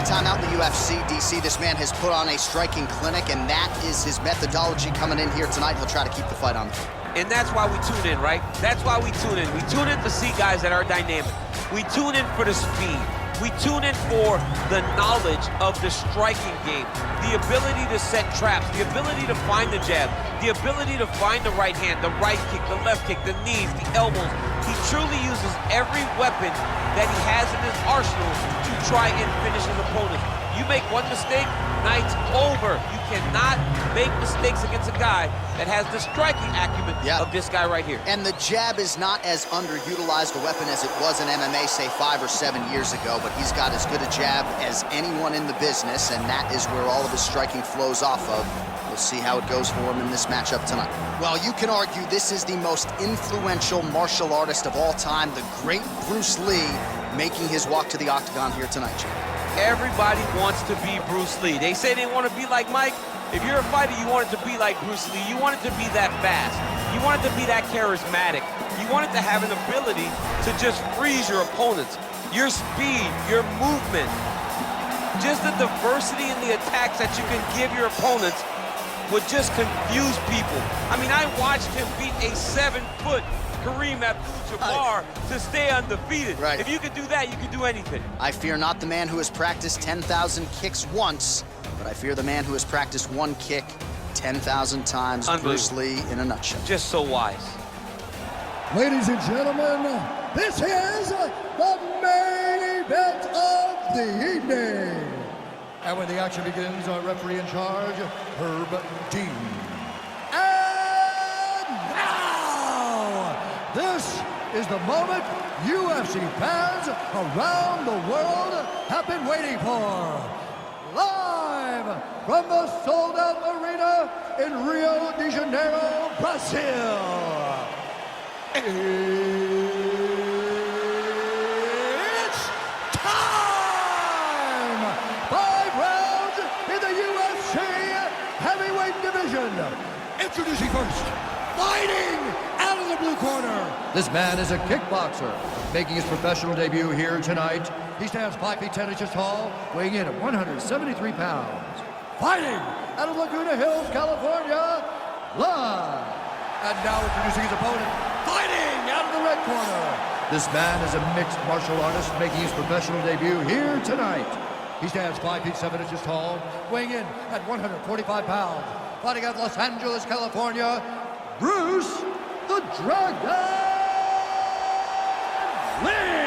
every time out in the UFC, DC, this man has put on a striking clinic, and that is his methodology coming in here tonight. He'll try to keep the fight on the field. And that's why we tune in, right? That's why we tune in. We tune in to see guys that are dynamic. We tune in for the speed. We tune in for the knowledge of the striking game, the ability to set traps, the ability to find the jab, the ability to find the right hand, the right kick, the left kick, the knees, the elbows. He truly uses every weapon that he has in his arsenal to try and finish his opponent. You make one mistake, night's over. You cannot make mistakes against a guy that has the striking acumen of this guy right here. And the jab is not as underutilized a weapon as it was in MMA, say 5 or 7 years ago, but he's got as good a jab as anyone in the business, and that is where all of his striking flows off of. We'll see how it goes for him in this matchup tonight. Well, you can argue this is the most influential martial artist of all time, the great Bruce Lee, making his walk to the octagon here tonight, Jim. Everybody wants to be Bruce Lee. They say they want to be like Mike. If you're a fighter, you want it to be like Bruce Lee. You want it to be that fast. You want it to be that charismatic. You want it to have an ability to just freeze your opponents. Your speed, your movement, just the diversity in the attacks that you can give your opponents would just confuse people. I mean, I watched him beat a 7-foot Kareem Abdul-Jabbar to stay undefeated. Right. If you could do that, you could do anything. I fear not the man who has practiced 10,000 kicks once, but I fear the man who has practiced one kick 10,000 times. Bruce Lee in a nutshell. Just so wise. Ladies and gentlemen, this is the main event of the evening. And when the action begins, our referee in charge, Herb Dean. This is the moment UFC fans around the world have been waiting for. Live from the sold-out arena in Rio de Janeiro, Brazil. It's time! 5 rounds in the UFC heavyweight division. Introducing first, fighting out of the blue corner. This man is a kickboxer, making his professional debut here tonight. He stands 5 feet 10 inches tall, weighing in at 173 pounds. Fighting out of Laguna Hills, California, live. And now introducing his opponent, fighting out of the red corner. This man is a mixed martial artist, making his professional debut here tonight. He stands 5 feet 7 inches tall, weighing in at 145 pounds. Fighting out of Los Angeles, California, Bruce the Dragon Lee!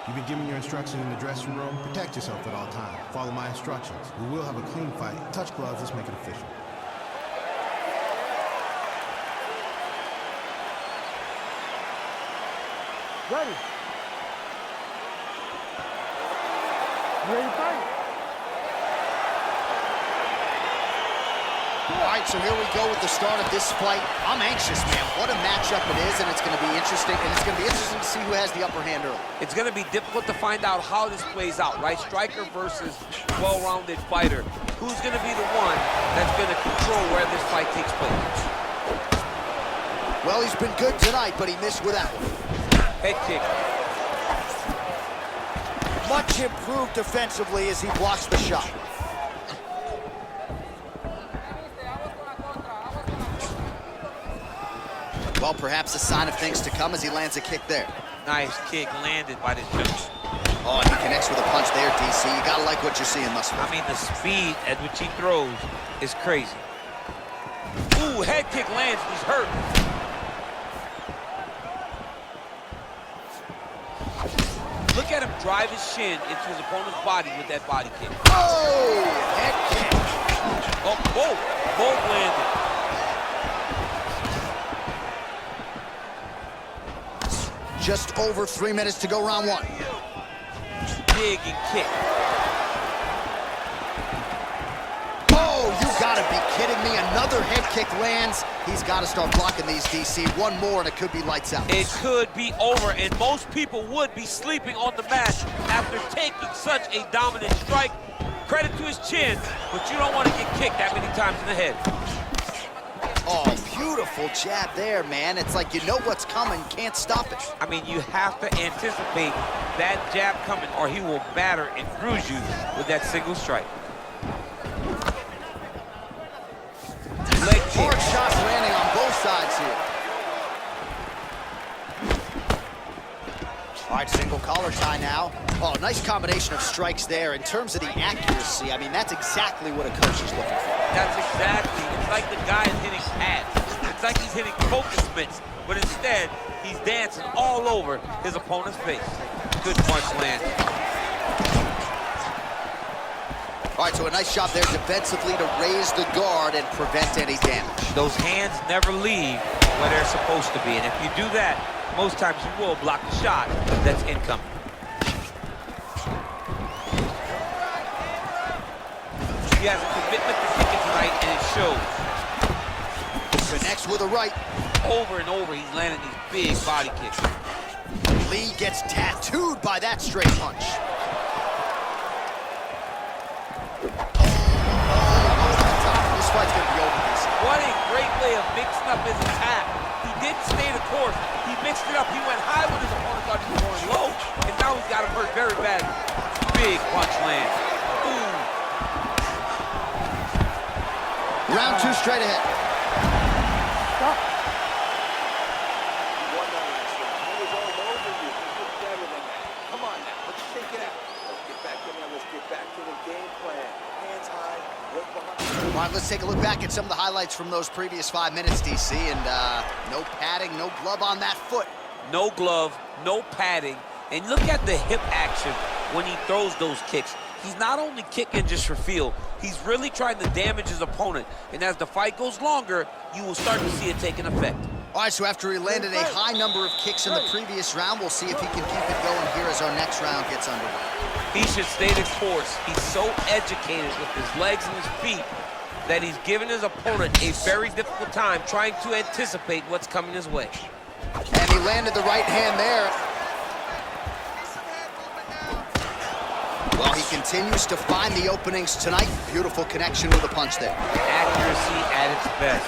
You've been given your instructions in the dressing room. Protect yourself at all times. Follow my instructions. We will have a clean fight. Touch gloves, let's make it official. Ready. You ready to fight? All right, so here we go with the start of this fight. I'm anxious, man. What a matchup it is, and it's going to be interesting. And it's going to be interesting to see who has the upper hand early. It's going to be difficult to find out how this plays out, right? Striker versus well-rounded fighter. Who's going to be the one that's going to control where this fight takes place? Well, he's been good tonight, but he missed with that one. Head kick. Much improved defensively as he blocks the shot. Well, perhaps a sign of things to come as he lands a kick there. Nice kick landed by the judge. Oh, and he connects with a punch there, DC. You gotta like what you're seeing thus far. I mean, the speed at which he throws is crazy. Ooh, head kick lands, he's hurt. Look at him drive his shin into his opponent's body with that body kick. Oh, head kick. Oh, both landed. Just over 3 minutes to go, round one. Dig and kick. Oh, you gotta be kidding me. Another head kick lands. He's gotta start blocking these, DC. One more and it could be lights out. It could be over, and most people would be sleeping on the mat after taking such a dominant strike. Credit to his chin, but you don't want to get kicked that many times in the head. Oh, Beautiful jab there, man. It's like you know what's coming, can't stop it. I mean, you have to anticipate that jab coming or he will batter and bruise you with that single strike. Leg kick. Hard shots landing on both sides here. All right, single collar tie now. Oh, nice combination of strikes there. In terms of the accuracy, I mean, that's exactly what a coach is looking for. That's exactly. It's like the guy is hitting pads. It's like he's hitting focus mitts, but instead, he's dancing all over his opponent's face. Good punch land. All right, so a nice job there defensively to raise the guard and prevent any damage. Those hands never leave where they're supposed to be, and if you do that, most times you will block the shot that's incoming. He has a commitment to kick it tonight, and it shows. Connects with a right. Over and over, he's landing these big body kicks. Lee gets tattooed by that straight punch. This fight's gonna be over, DC. What a great way of mixing up his attack. He didn't stay the course. He mixed it up. He went high when his opponent thought he was going low, and now he's got him hurt very badly. Big punch land. Ooh. Round two straight ahead. Stop. Come on now, let's shake it out. Let's get back in there. Let's get back to the game plan. Hands high, work behind. All right, let's take a look back at some of the highlights from those previous 5 minutes, DC, and no padding, no glove on that foot. No glove, no padding, and look at the hip action when he throws those kicks. He's not only kicking just for feel, he's really trying to damage his opponent, and as the fight goes longer, you will start to see it taking effect. All right, so after he landed a high number of kicks in the previous round, we'll see if he can keep it going here as our next round gets underway. He should stay the course. He's so educated with his legs and his feet that he's given his opponent a very difficult time trying to anticipate what's coming his way. And he landed the right hand there. Well, he continues to find the openings tonight. Beautiful connection with a punch there. Accuracy at its best.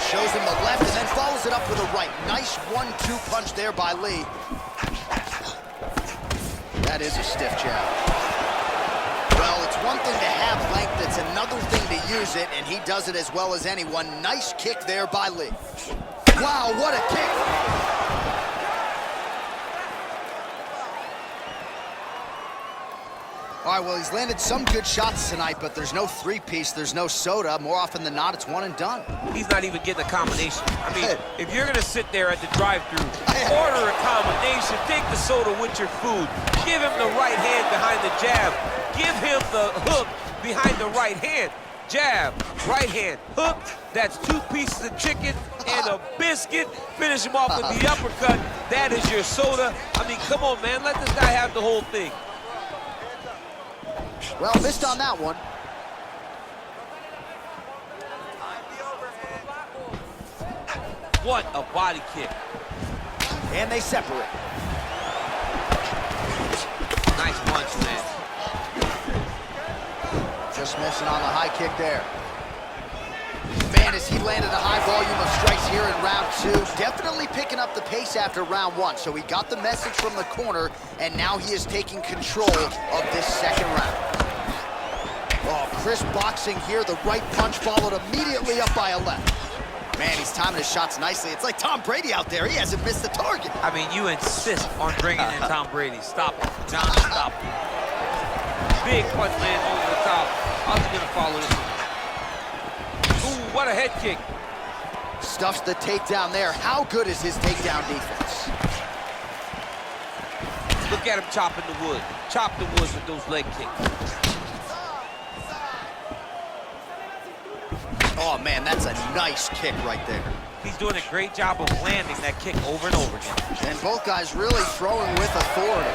Shows him the left and then follows it up with a right. Nice 1-2 punch there by Lee. That is a stiff jab. Well, it's one thing to have length, it's another thing to use it, and he does it as well as anyone. Nice kick there by Lee. Wow, what a kick! All right, well, he's landed some good shots tonight, but there's no three-piece, there's no soda. More often than not, it's one and done. He's not even getting a combination. I mean, if you're gonna sit there at the drive-thru, order a combination, take the soda with your food, give him the right hand behind the jab, give him the hook behind the right hand. Jab, right hand, hook, that's 2 pieces of chicken and a biscuit. Finish him off with the uppercut. That is your soda. I mean, come on, man, let this guy have the whole thing. Well, missed on that one. What a body kick. And they separate. Nice punch, man. Just missing on the high kick there. Man, as he landed a high volume of strikes here in round two, definitely picking up the pace after round one. So he got the message from the corner, and now he is taking control of this second round. Oh, crisp boxing here. The right punch followed immediately up by a left. Man, he's timing his shots nicely. It's like Tom Brady out there. He hasn't missed the target. I mean, you insist on bringing in Tom Brady. Stop it, John, stop it. Big punch lands over the top. How's he gonna follow this one? Ooh, what a head kick. Stuffs the takedown there. How good is his takedown defense? Look at him chopping the wood. Chop the wood with those leg kicks. Oh, man, that's a nice kick right there. He's doing a great job of landing that kick over and over again. And both guys really throwing with authority.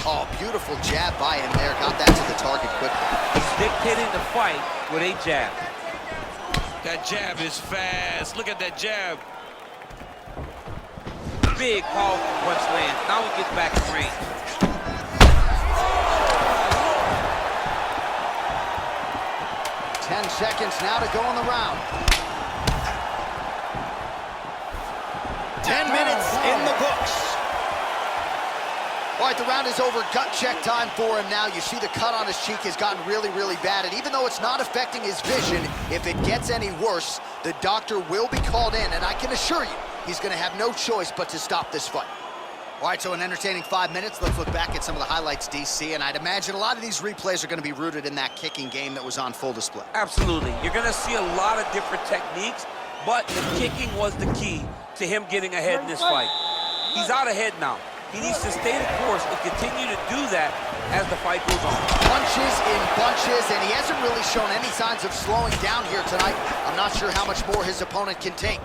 Oh, beautiful jab by him there. Got that to the target quickly. He's dictating the fight with a jab. That jab is fast. Look at that jab. Big, powerful punch lands. Now he gets back in range. seconds now to go in the round. 10 minutes in the books. All right, the round is over. Gut check time for him now. You see the cut on his cheek has gotten really, really bad. And even though it's not affecting his vision, if it gets any worse, the doctor will be called in. And I can assure you, he's going to have no choice but to stop this fight. All right, so an entertaining 5 minutes. Let's look back at some of the highlights, DC. And I'd imagine a lot of these replays are going to be rooted in that kicking game that was on full display. Absolutely. You're going to see a lot of different techniques, but the kicking was the key to him getting ahead in this fight. He's out ahead now. He needs to stay the course and continue to do that as the fight goes on. Punches in bunches, and he hasn't really shown any signs of slowing down here tonight. I'm not sure how much more his opponent can take.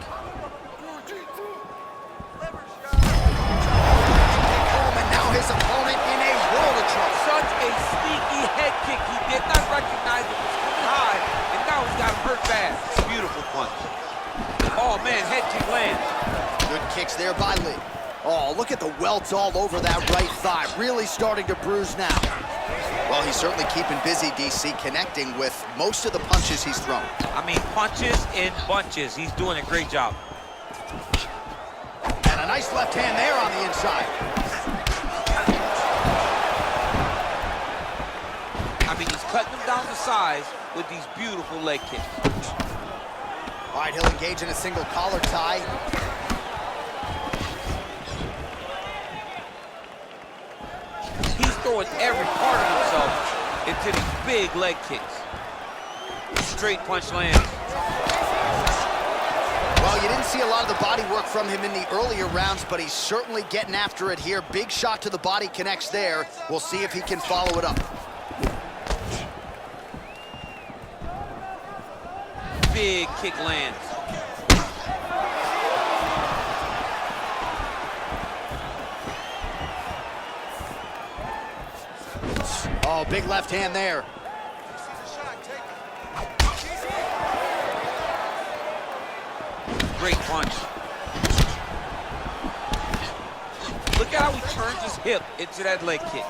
And now his opponent in a world of trouble. Such a sneaky head kick. He did not recognize it was coming high, and now he's got him hurt bad. Beautiful punch. Oh, man, head kick lands. Good kicks there by Lee. Oh, look at the welts all over that right thigh. Really starting to bruise now. Well, he's certainly keeping busy, DC, connecting with most of the punches he's thrown. I mean, punches in bunches. He's doing a great job. And a nice left hand there on the inside. I mean, he's cutting him down to size with these beautiful leg kicks. All right, he'll engage in a single collar tie. He's throwing every part of himself into these big leg kicks. Straight punch lands. Well, you didn't see a lot of the body work from him in the earlier rounds, but he's certainly getting after it here. Big shot to the body connects there. We'll see if he can follow it up. Big kick lands. Oh, big left hand there. Great punch. Look at how he turns his hip into that leg kick.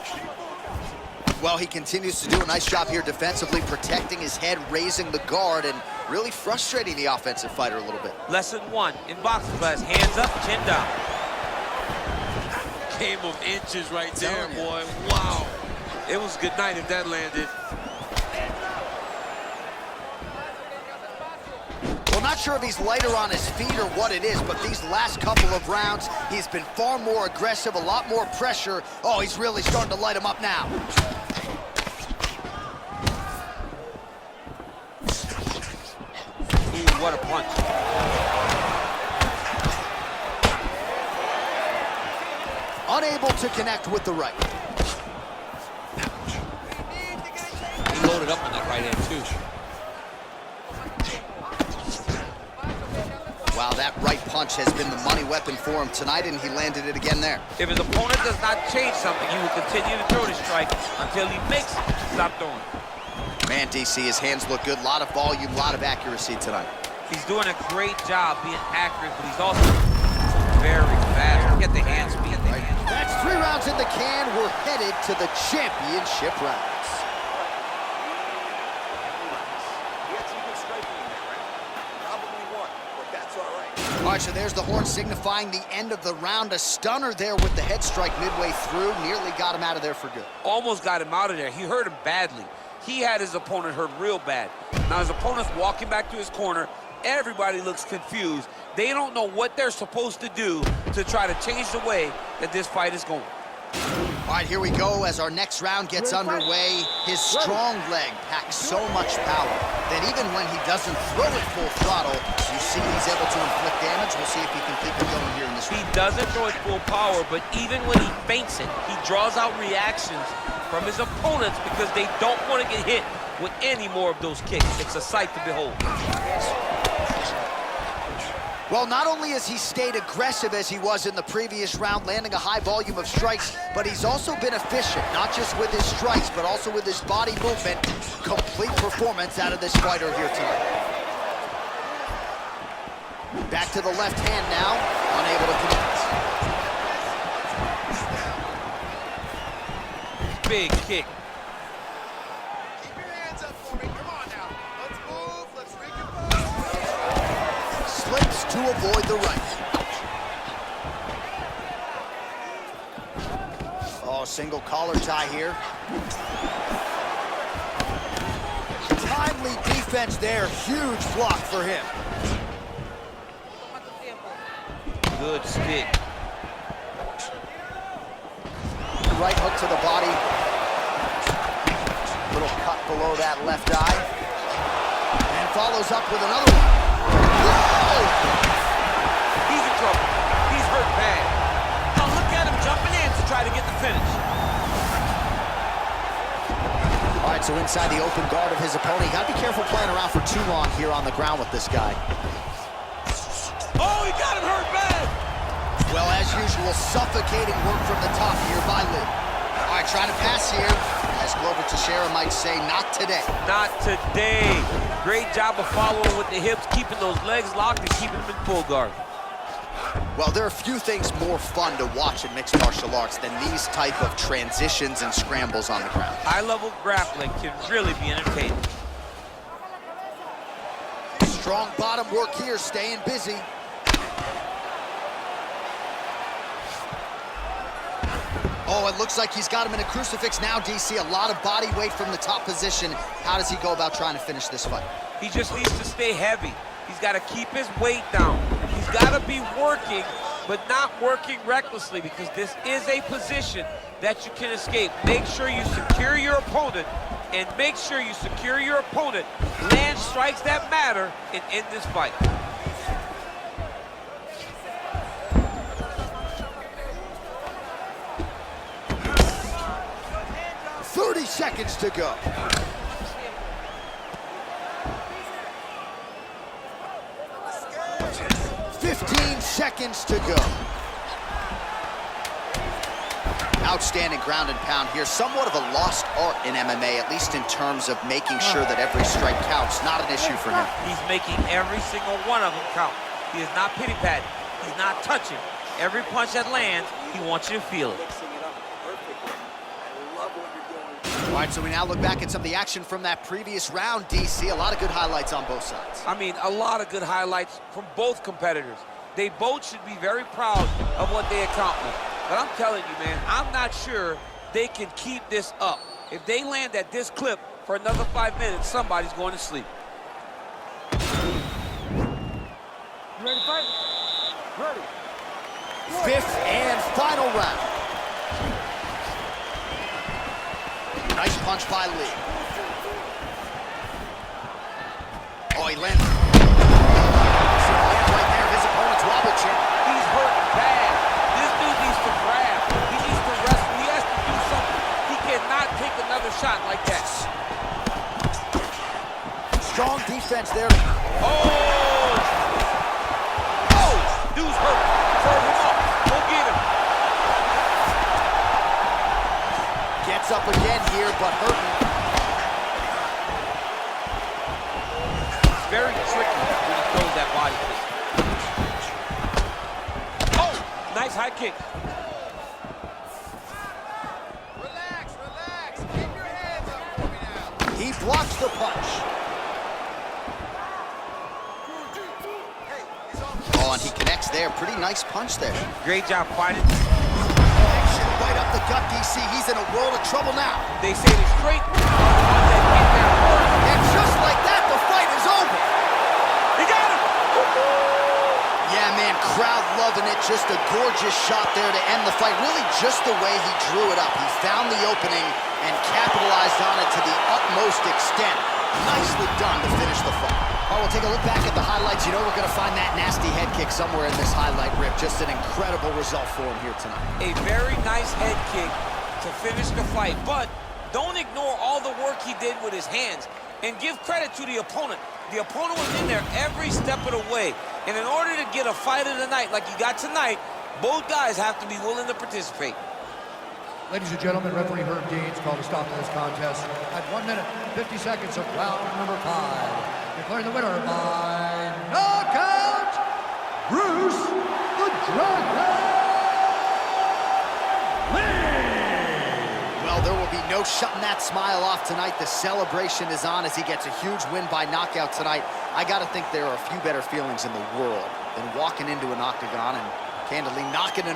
Well, he continues to do a nice job here defensively, protecting his head, raising the guard, and really frustrating the offensive fighter a little bit. Lesson 1 in boxing class, hands up, chin down. Game of inches right there, boy. Wow. It was a good night if that landed. Well, not sure if he's lighter on his feet or what it is, but these last couple of rounds, he's been far more aggressive, a lot more pressure. Oh, he's really starting to light him up now. Ooh, what a punch. Unable to connect with the right. He loaded up on that right hand, too. Wow, that right punch has been the money weapon for him tonight, and he landed it again there. If his opponent does not change something, he will continue to throw the strike until he makes it stop throwing. Man, DC, his hands look good. A lot of volume, a lot of accuracy tonight. He's doing a great job being accurate, but he's also very fast. Look at the hand speed. That's 3 rounds in the can. We're headed to the championship rounds. All right, so there's the horn signifying the end of the round. A stunner there with the head strike midway through. Nearly got him out of there for good. Almost got him out of there. He hurt him badly. He had his opponent hurt real bad. Now his opponent's walking back to his corner. Everybody looks confused. They don't know what they're supposed to do to try to change the way that this fight is going. All right, here we go as our next round gets underway. His strong leg packs so much power that even when he doesn't throw it full throttle, you see he's able to inflict damage. We'll see if he can keep it going here in this round. He doesn't throw it full power, but even when he feints it, he draws out reactions from his opponents because they don't want to get hit with any more of those kicks. It's a sight to behold. Well, not only has he stayed aggressive as he was in the previous round, landing a high volume of strikes, but he's also been efficient, not just with his strikes, but also with his body movement. Complete performance out of this fighter here tonight. Back to the left hand now, unable to connect. Big kick. Keep your hands up for me. Come on now. Let's move. to avoid the right. Oh, single collar tie here. Timely defense there. Huge block for him. Good stick. Right hook to the body. Little cut below that left eye. And follows up with another one. Whoa! He's in trouble. He's hurt bad. Now look at him jumping in to try to get the finish. All right, so inside the open guard of his opponent. You gotta be careful playing around for too long here on the ground with this guy. Oh, he got him hurt bad. Well, as usual, suffocating work from the top here by Lee. All right, trying to pass here. As Glover Teixeira might say, not today. Not today. Great job of following with the hips, keeping those legs locked and keeping them in full guard. Well, there are few things more fun to watch in mixed martial arts than these type of transitions and scrambles on the ground. High-level grappling can really be entertaining. Strong bottom work here, staying busy. Oh, it looks like he's got him in a crucifix now, DC. A lot of body weight from the top position. How does he go about trying to finish this fight? He just needs to stay heavy. He's got to keep his weight down. He's got to be working, but not working recklessly, because this is a position that you can escape. Make sure you secure your opponent, and make sure you secure your opponent, land strikes that matter, and end this fight. 30 seconds to go. Seconds to go. Outstanding ground and pound here. Somewhat of a lost art in MMA, at least in terms of making sure that every strike counts. Not an issue for him. He's making every single one of them count. He is not pity-patting. He's not touching. Every punch that lands, he wants you to feel it. All right, so we now look back at some of the action from that previous round, DC. A lot of good highlights on both sides. I mean, a lot of good highlights from both competitors. They both should be very proud of what they accomplished. But I'm telling you, man, I'm not sure they can keep this up. If they land at this clip for another 5 minutes, somebody's going to sleep. You ready to fight? Ready. Fifth and final round. Nice punch by Lee. Oh, he lands. Right there, his opponent's wobble chip. He's hurting bad. This dude needs to grab. He needs to wrestle. He has to do something. He cannot take another shot like that. Strong defense there. Oh! Oh! Dude's hurt. Throw him up. Go get him. Gets up again here, but hurting. It's very tricky when he throws that body kick. Oh! Nice high kick. Relax, relax. Keep your hands up for me now. He blocks the punch. Oh, and he connects there. Pretty nice punch there. Great job fighting. Connection right up the gut, DC. He's in a world of trouble now. They say the straight ones that get that hurt. And just like that, the fight is over. He got him! Yeah, man, crowd loving it. Just a gorgeous shot there to end the fight. Really just the way he drew it up. He found the opening and capitalized on it to the utmost extent. Nicely done to finish the fight. All right, we'll take a look back at the highlights. You know we're going to find that nasty head kick somewhere in this highlight rip. Just an incredible result for him here tonight. A very nice head kick to finish the fight, but don't ignore all the work he did with his hands, and give credit to the opponent. The opponent was in there every step of the way, and in order to get a fight of the night like you got tonight, both guys have to be willing to participate. Ladies and gentlemen, referee Herb Dean's called to stop this contest at 1 minute, 50 seconds of round number 5. Declaring the winner by knockout, Bruce the Dragon Lee! Well, there will be no shutting that smile off tonight. The celebration is on as he gets a huge win by knockout tonight. I got to think there are a few better feelings in the world than walking into an octagon and candidly knocking an